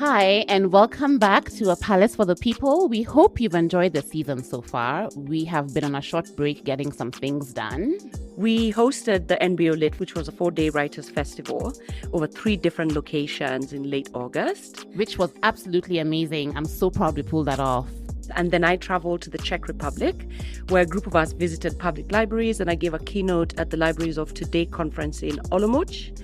Hi, and welcome back to A Palace for the People. We hope you've enjoyed the season so far. We have been on a short break getting some things done. We hosted the NBO Lit, which was a 4-day writers' festival over 3 different locations in late August. Which was absolutely amazing. I'm so proud we pulled that off. And then I traveled to the Czech Republic, where a group of us visited public libraries, and I gave a keynote at the Libraries of Today conference in Olomouc.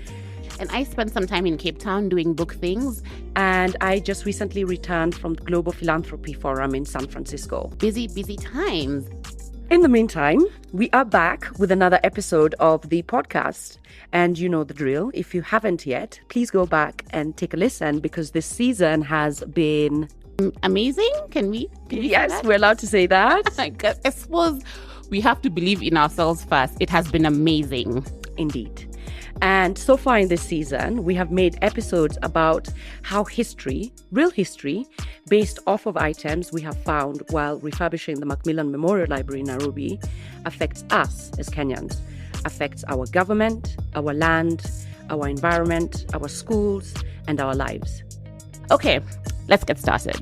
And I spent some time in Cape Town doing book things. And I just recently returned from the Global Philanthropy Forum in San Francisco. Busy times. In the meantime, we are back with another episode of the podcast. And you know the drill. If you haven't yet, please go back and take a listen, because this season has been... amazing? Can we Yes, we're allowed to say that. I suppose we have to believe in ourselves first. It has been amazing. Indeed. And so far in this season, we have made episodes about how history, real history, based off of items we have found while refurbishing the Macmillan Memorial Library in Nairobi, affects us as Kenyans, affects our government, our land, our environment, our schools, and our lives. Okay, let's get started.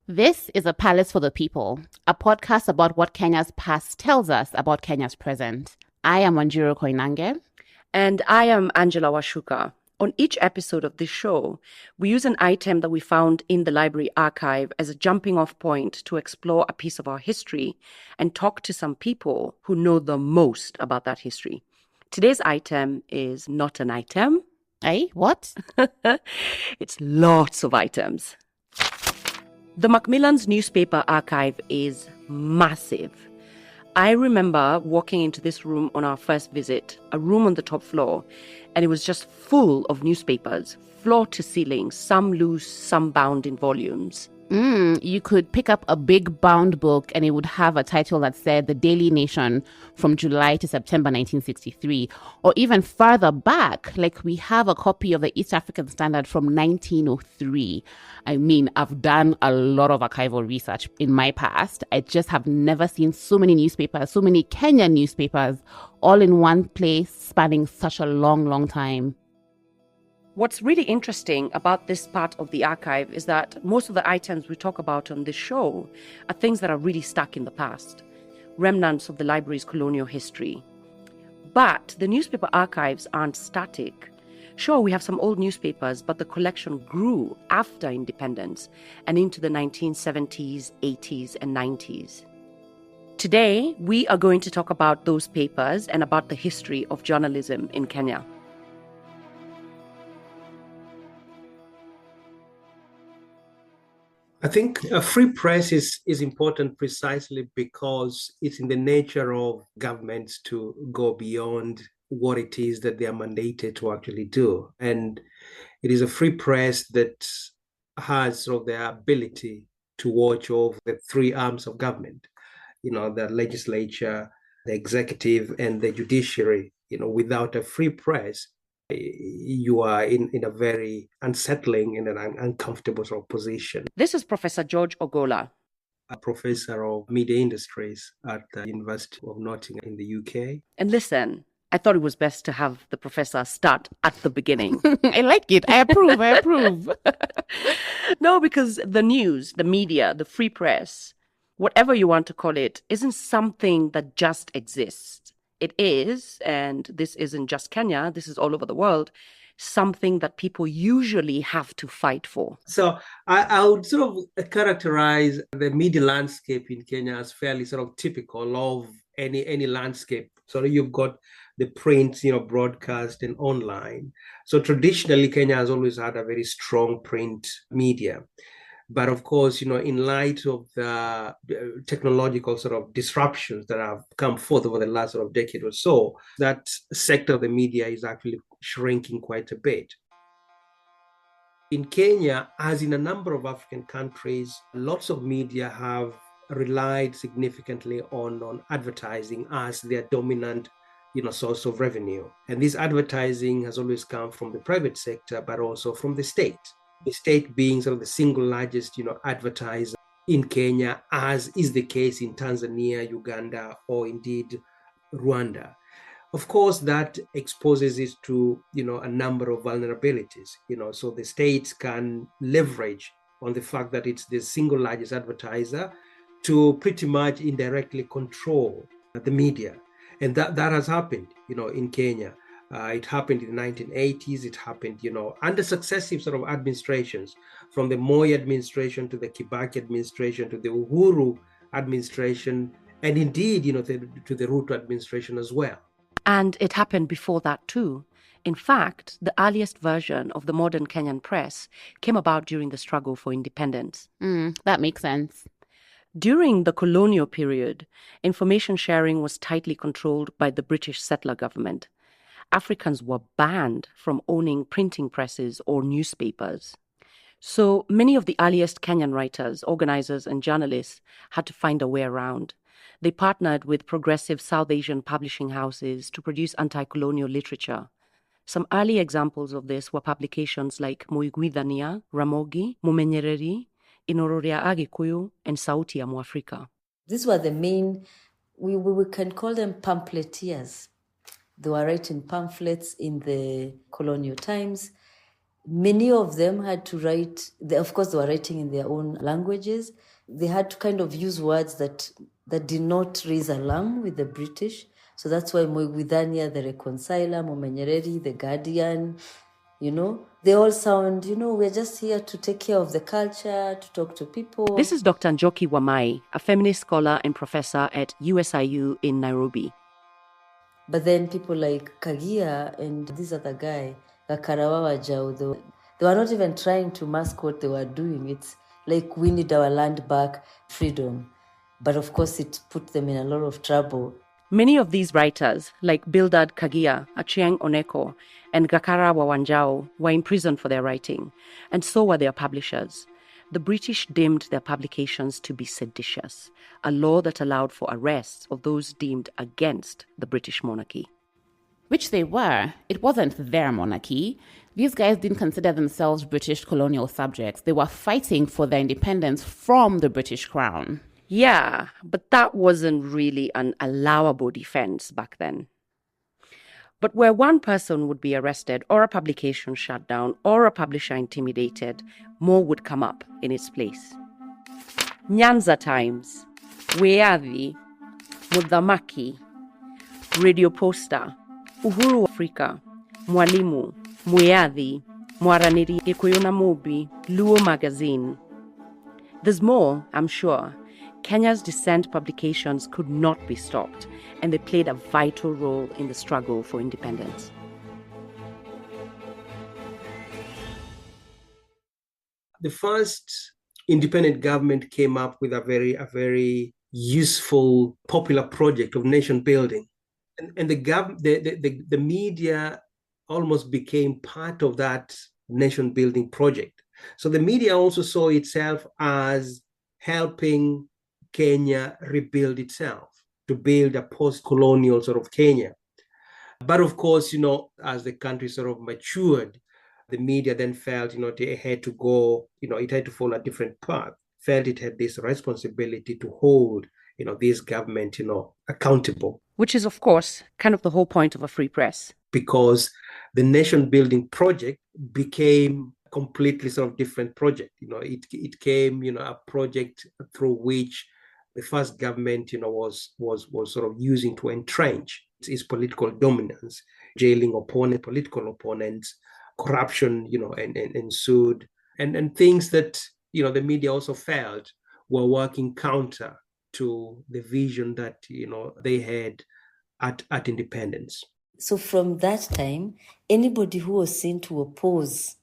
This is A Palace for the People, a podcast about what Kenya's past tells us about Kenya's present. I am Wanjiru. And I am Angela Wachuka. On each episode of this show, we use an item that we found in the library archive as a jumping off point to explore a piece of our history and talk to some people who know the most about that history. Today's item is not an item. Eh? What? It's lots of items. The Macmillan's newspaper archive is massive. I remember walking into this room on our first visit, a room on the top floor, and it was just full of newspapers, floor to ceiling, some loose, some bound in volumes. You could pick up a big bound book and it would have a title that said The Daily Nation from July to September 1963, or even farther back, like we have a copy of the East African Standard from 1903. I mean, I've done a lot of archival research in my past. I just have never seen so many newspapers, so many Kenyan newspapers, all in one place, spanning such a long time. What's really interesting about this part of the archive is that most of the items we talk about on this show are things that are really stuck in the past, remnants of the library's colonial history. But the newspaper archives aren't static. Sure, we have some old newspapers, but the collection grew after independence and into the 1970s, 80s, and 90s. Today, we are going to talk about those papers and about the history of journalism in Kenya. I think a free press is important precisely because it's in the nature of governments to go beyond what it is that they are mandated to actually do. And it is a free press that has sort of the ability to watch over the 3 arms of government, the legislature, the executive, and the judiciary. Without a free press, you are in a very unsettling and an uncomfortable sort of position. This is Professor George Ogola, a professor of media industries at the University of Nottingham in the UK. And listen, I thought it was best to have the professor start at the beginning. I like it. I approve. No, because the news, the media, the free press, whatever you want to call it, isn't something that just exists. It is, and this isn't just Kenya, this is all over the world, something that people usually have to fight for. So I would sort of characterize the media landscape in Kenya as fairly sort of typical of any landscape. So you've got the print, broadcast and online. So traditionally, Kenya has always had a very strong print media. But of course, in light of the technological sort of disruptions that have come forth over the last sort of decade or so, that sector of the media is actually shrinking quite a bit. In Kenya, as in a number of African countries, lots of media have relied significantly on advertising as their dominant source of revenue. And this advertising has always come from the private sector, but also from the state. The state being sort of the single largest, advertiser in Kenya, as is the case in Tanzania, Uganda, or indeed Rwanda. Of course, that exposes it to, a number of vulnerabilities, so the states can leverage on the fact that it's the single largest advertiser to pretty much indirectly control the media. And that has happened, in Kenya. It happened in the 1980s. It happened, under successive sort of administrations, from the Moi administration to the Kibaki administration to the Uhuru administration, and indeed, to the Ruto administration as well. And it happened before that too. In fact, the earliest version of the modern Kenyan press came about during the struggle for independence. That makes sense. During the colonial period, information sharing was tightly controlled by the British settler government. Africans were banned from owning printing presses or newspapers. So many of the earliest Kenyan writers, organizers, and journalists had to find a way around. They partnered with progressive South Asian publishing houses to produce anti-colonial literature. Some early examples of this were publications like Muiguithania, Ramogi, Mumenyereri, Inororia Agikuyu, and Sauti ya Mwafrika. These were the main, we can call them pamphleteers. They were writing pamphlets in the colonial times. Many of them had to write, of course, they were writing in their own languages. They had to kind of use words that did not raise alarm with the British. So that's why Muiguithania, the Reconciler, Mumenyereri, the Guardian, they all sound, we're just here to take care of the culture, to talk to people. This is Dr. Njoki Wamai, a feminist scholar and professor at USIU in Nairobi. But then people like Kagia and this other guy, Gakarawa Wajau, they were not even trying to mask what they were doing. It's like, we need our land back, freedom. But of course, it put them in a lot of trouble. Many of these writers, like Bildad Kagia, Achieng Oneko, and Gakara Wawanjao, were imprisoned for their writing, and so were their publishers. The British deemed their publications to be seditious, a law that allowed for arrests of those deemed against the British monarchy. Which they were. It wasn't their monarchy. These guys didn't consider themselves British colonial subjects. They were fighting for their independence from the British crown. Yeah, but that wasn't really an allowable defense back then. But where one person would be arrested or a publication shut down or a publisher intimidated, more would come up in its place. Nyanza Times, Weathi, Mudhamaki, Radio Posta, Uhuru Afrika, Mwalimu, Mweathi, Mwaraniri, Gikuyu na Mubi, Luo Magazine. There's more, I'm sure. Kenya's dissent publications could not be stopped, and they played a vital role in the struggle for independence. The first independent government came up with a very useful, popular project of nation building, and the media almost became part of that nation building project. So the media also saw itself as helping Kenya rebuild itself, to build a post-colonial sort of Kenya. But of course, as the country sort of matured, the media then felt, it had to go, it had to follow a different path, felt it had this responsibility to hold, this government, accountable. Which is, of course, kind of the whole point of a free press. Because the nation building project became a completely sort of different project. It came, a project through which the first government, was sort of using to entrench its political dominance, jailing political opponents, corruption, and ensued, and things that, the media also felt were working counter to the vision that, they had at independence. So from that time, anybody who was seen to oppose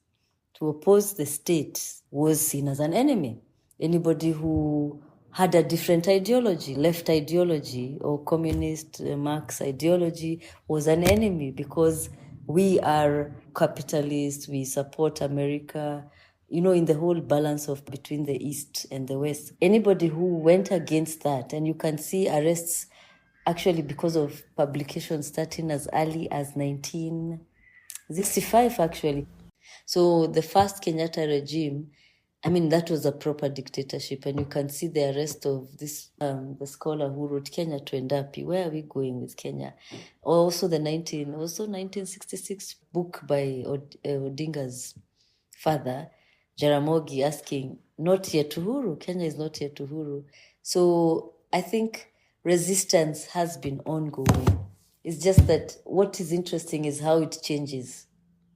the state was seen as an enemy. Anybody who had a different ideology, left ideology or communist Marx ideology, was an enemy, because we are capitalists, we support America, in the whole balance of between the East and the West. Anybody who went against that, and you can see arrests actually because of publications starting as early as 1965, actually. So the first Kenyatta regime I mean, that was a proper dictatorship, and you can see the arrest of this the scholar who wrote Kenya Twendapi. Where are we going with Kenya? Also, the 1966 book by Odinga's father, Jaramogi, asking, "Not yet Uhuru. Kenya is not yet Uhuru." So I think resistance has been ongoing. It's just that what is interesting is how it changes,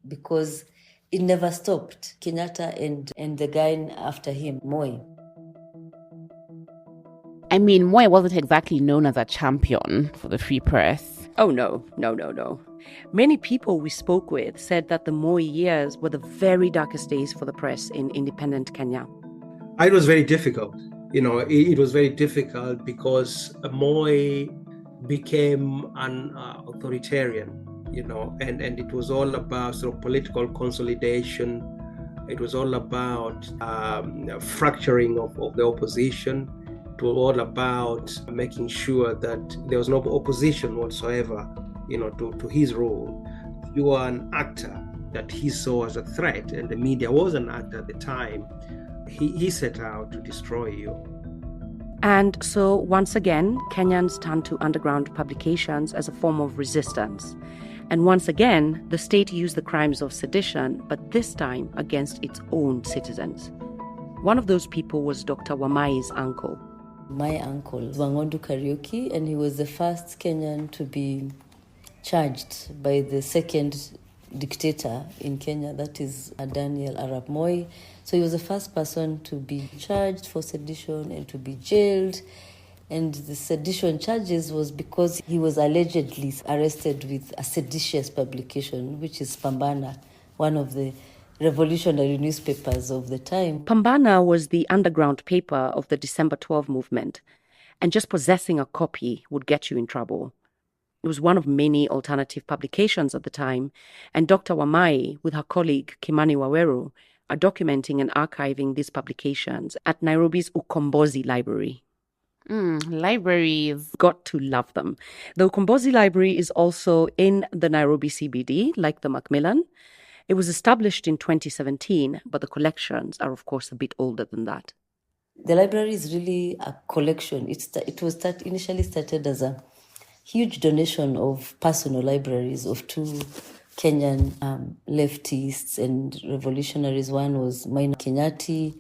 because it never stopped. Kenyatta and the guy after him, Moi. I mean, Moi wasn't exactly known as a champion for the free press. Oh, no. Many people we spoke with said that the Moi years were the very darkest days for the press in independent Kenya. It was very difficult. It was very difficult because Moi became an authoritarian, and it was all about sort of political consolidation. It was all about fracturing of the opposition. It was all about making sure that there was no opposition whatsoever, to his rule. You are an actor that he saw as a threat, and the media was an actor at the time. He set out to destroy you. And so, once again, Kenyans turned to underground publications as a form of resistance. And once again, the state used the crimes of sedition, but this time against its own citizens. One of those people was Dr. Wamai's uncle. My uncle, Wangondu Kariuki, and he was the first Kenyan to be charged by the second dictator in Kenya, that is Daniel Arap Moi. So he was the first person to be charged for sedition and to be jailed. And the sedition charges was because he was allegedly arrested with a seditious publication, which is Pambana, one of the revolutionary newspapers of the time. Pambana was the underground paper of the December 12 movement, and just possessing a copy would get you in trouble. It was one of many alternative publications at the time, and Dr. Wamai, with her colleague Kimani Waweru, are documenting and archiving these publications at Nairobi's Ukombozi Library. Libraries. Got to love them. The Ukombozi Library is also in the Nairobi CBD, like the Macmillan. It was established in 2017, but the collections are, of course, a bit older than that. The library is really a collection. It was initially started as a huge donation of personal libraries of two Kenyan leftists and revolutionaries. One was Maina Kenyatta.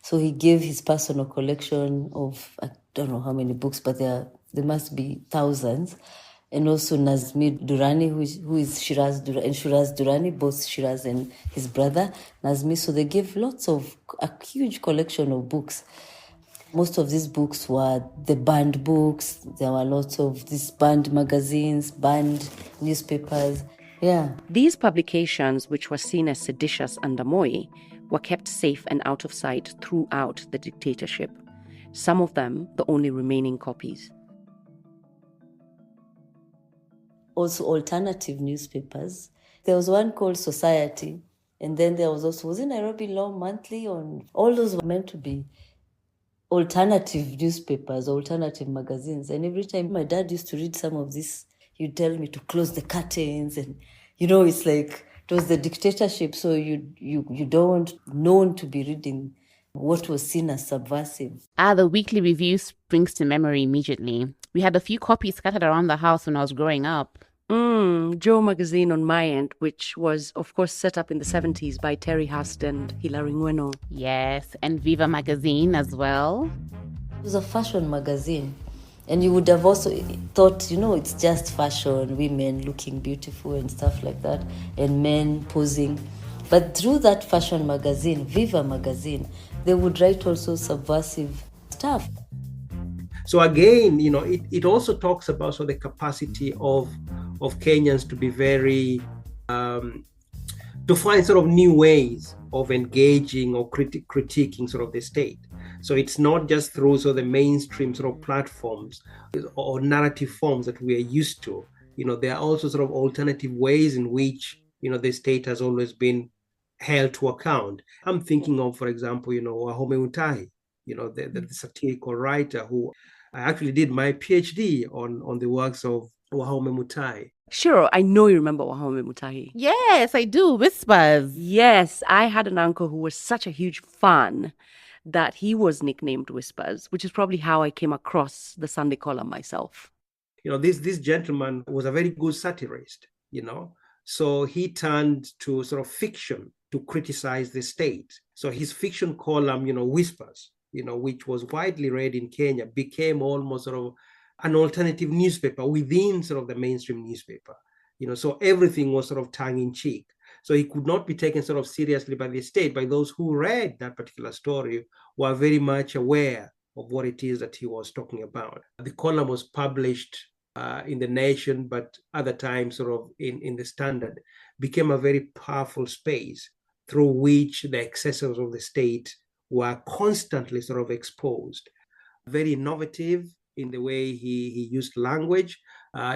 So he gave his personal collection of, I don't know how many books, but there must be thousands. And also Nazmi Durani, who is Shiraz Durani, both Shiraz and his brother Nazmi. So they gave a huge collection of books. Most of these books were the banned books. There were lots of these banned magazines, banned newspapers. Yeah. These publications, which were seen as seditious under Moi, were kept safe and out of sight throughout the dictatorship. Some of them, the only remaining copies. Also alternative newspapers. There was one called Society, and then there was in Nairobi Law Monthly. All those were meant to be alternative newspapers, alternative magazines. And every time my dad used to read some of this, he'd tell me to close the curtains, and it's like it was the dictatorship, so you don't known to be reading what was seen as subversive. The weekly review springs to memory immediately. We had a few copies scattered around the house when I was growing up. Joe magazine on my end, which was, of course, set up in the 70s by Terry Hurst and Hilary Ngweno. Yes, and Viva magazine as well. It was a fashion magazine. And you would have also thought, it's just fashion, women looking beautiful and stuff like that, and men posing. But through that fashion magazine, Viva magazine, they would write also subversive stuff. So again, it also talks about the capacity of Kenyans to be very, to find sort of new ways of engaging or critiquing sort of the state. So it's not just through the mainstream sort of platforms or narrative forms that we are used to. There are also sort of alternative ways in which, the state has always been held to account. I'm thinking of, for example, Wahome Utahi, the satirical writer who I actually did my PhD on the works of Wahome Mutai. Sure, I know you remember Wahome Mutahi. Yes, I do. Whispers. Yes, I had an uncle who was such a huge fan that he was nicknamed Whispers, which is probably how I came across the Sunday column myself. This gentleman was a very good satirist, So he turned to sort of fiction to criticize the state. So his fiction column, Whispers, which was widely read in Kenya, became almost sort of an alternative newspaper within sort of the mainstream newspaper. So everything was sort of tongue in cheek. So he could not be taken sort of seriously by the state. By those who read that particular story were very much aware of what it is that he was talking about. The column was published in the Nation, but other times sort of in the Standard, became a very powerful space through which the excesses of the state were constantly sort of exposed. Very innovative in the way he used language,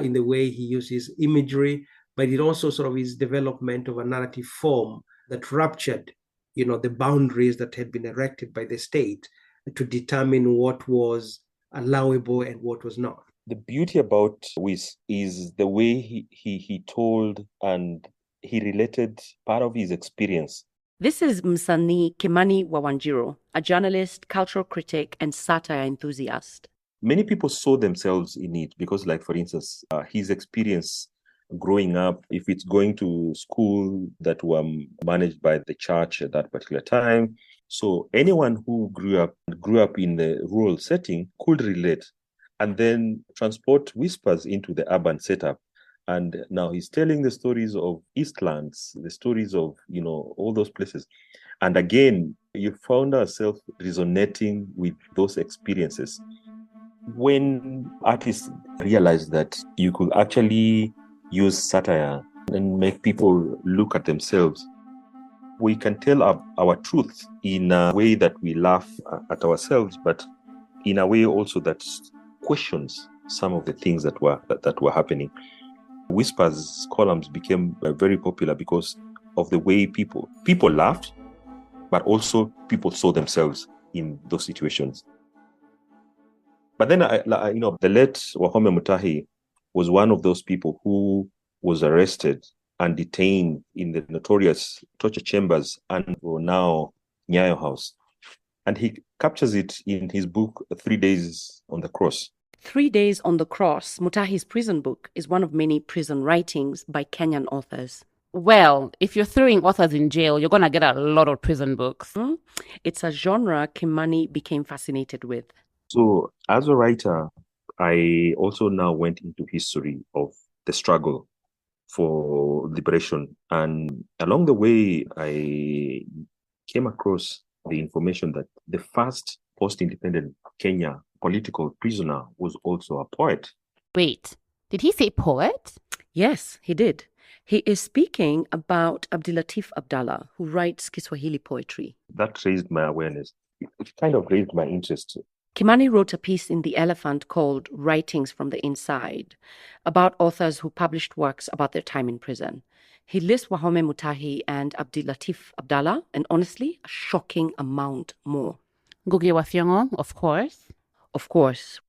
in the way he used his imagery, but it also sort of his development of a narrative form that ruptured, the boundaries that had been erected by the state to determine what was allowable and what was not. The beauty about Whis is the way he told and he related part of his experience. This is Msanii Kimani wa Wanjiru, a journalist, cultural critic, and satire enthusiast. Many people saw themselves in it because, like, for instance, his experience growing up, if it's going to school that were managed by the church at that particular time. So anyone who grew up in the rural setting could relate, and then transport Whispers into the urban setup. And now he's telling the stories of Eastlands, the stories of, all those places. And again, you found ourselves resonating with those experiences. When artists realized that you could actually use satire and make people look at themselves, we can tell our truth in a way that we laugh at ourselves, but in a way also that questions some of the things that were happening. Whispers columns became very popular because of the way people laughed, but also people saw themselves in those situations. But then, the late Wahome Mutahi was one of those people who was arrested and detained in the notorious torture chambers and now Nyayo House. And he captures it in his book, 3 Days on the Cross. 3 Days on the Cross, Mutahi's prison book, is one of many prison writings by Kenyan authors. Well, if you're throwing authors in jail, you're going to get a lot of prison books. It's a genre Kimani became fascinated with. So as a writer, I also now went into history of the struggle for liberation. And along the way, I came across the information that the first post-independent Kenya political prisoner was also a poet. Wait, did he say poet? Yes, he did. He is speaking about Abdilatif Abdallah, who writes Kiswahili poetry. That raised my awareness. It kind of raised my interest. Kimani wrote a piece in The Elephant called Writings from the Inside about authors who published works about their time in prison. He lists Wahome Mutahi and Abdilatif Abdallah, and honestly, a shocking amount more. Ngugi wa Thiong'o, of course. Of course.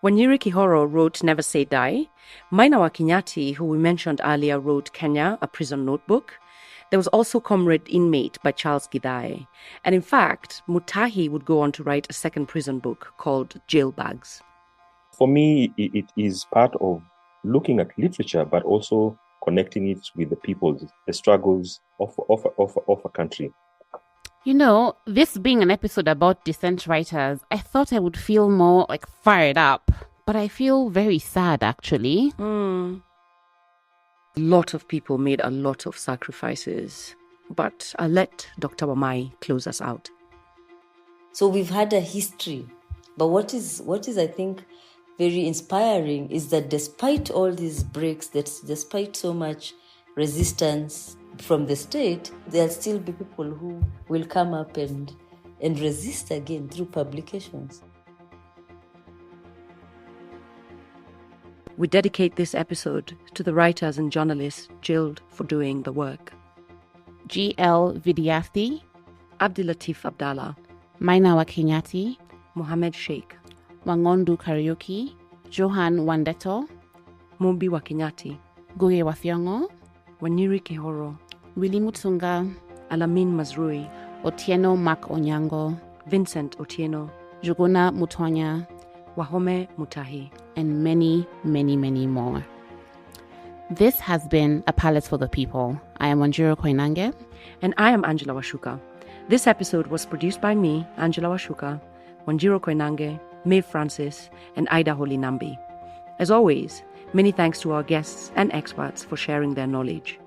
When Nyeri Kihoro wrote Never Say Die, Maina wa Kinyati, who we mentioned earlier, wrote Kenya, a Prison Notebook. There was also Comrade Inmate by Charles Gidai. And in fact, Mutahi would go on to write a second prison book called Jail Bags. For me, it is part of looking at literature, but also connecting it with the people, the struggles of a country. This being an episode about dissent writers, I thought I would feel more fired up, but I feel very sad actually. A lot of people made a lot of sacrifices, but I'll let Dr. Wamai close us out. So we've had a history, but what is I think very inspiring is that despite all these breaks, despite so much resistance from the state, there'll still be people who will come up and resist again through publications. We dedicate this episode to the writers and journalists jailed for doing the work. G.L. Vidyarthi, Abdilatif Abdallah, Maina wa Kinyati, Mohammed Sheikh, Wangondu Karaoke, Johan Wandeto, Mumbi wa Kenyati, Guye wa Thiong'o, Wanyiri Kihoro, Willy Mutunga, Alamin Mazrui, Otieno Mak Onyango, Vincent Otieno, Juguna Mutonya, Wahome Mutahi, and many, many, many more. This has been A Palace for the People. I am Wanjiru Koinange. And I am Angela Wachuka. This episode was produced by me, Angela Wachuka, Wanjiru Koinange, Maeve Francis, and Ida Holinambi. As always, many thanks to our guests and experts for sharing their knowledge.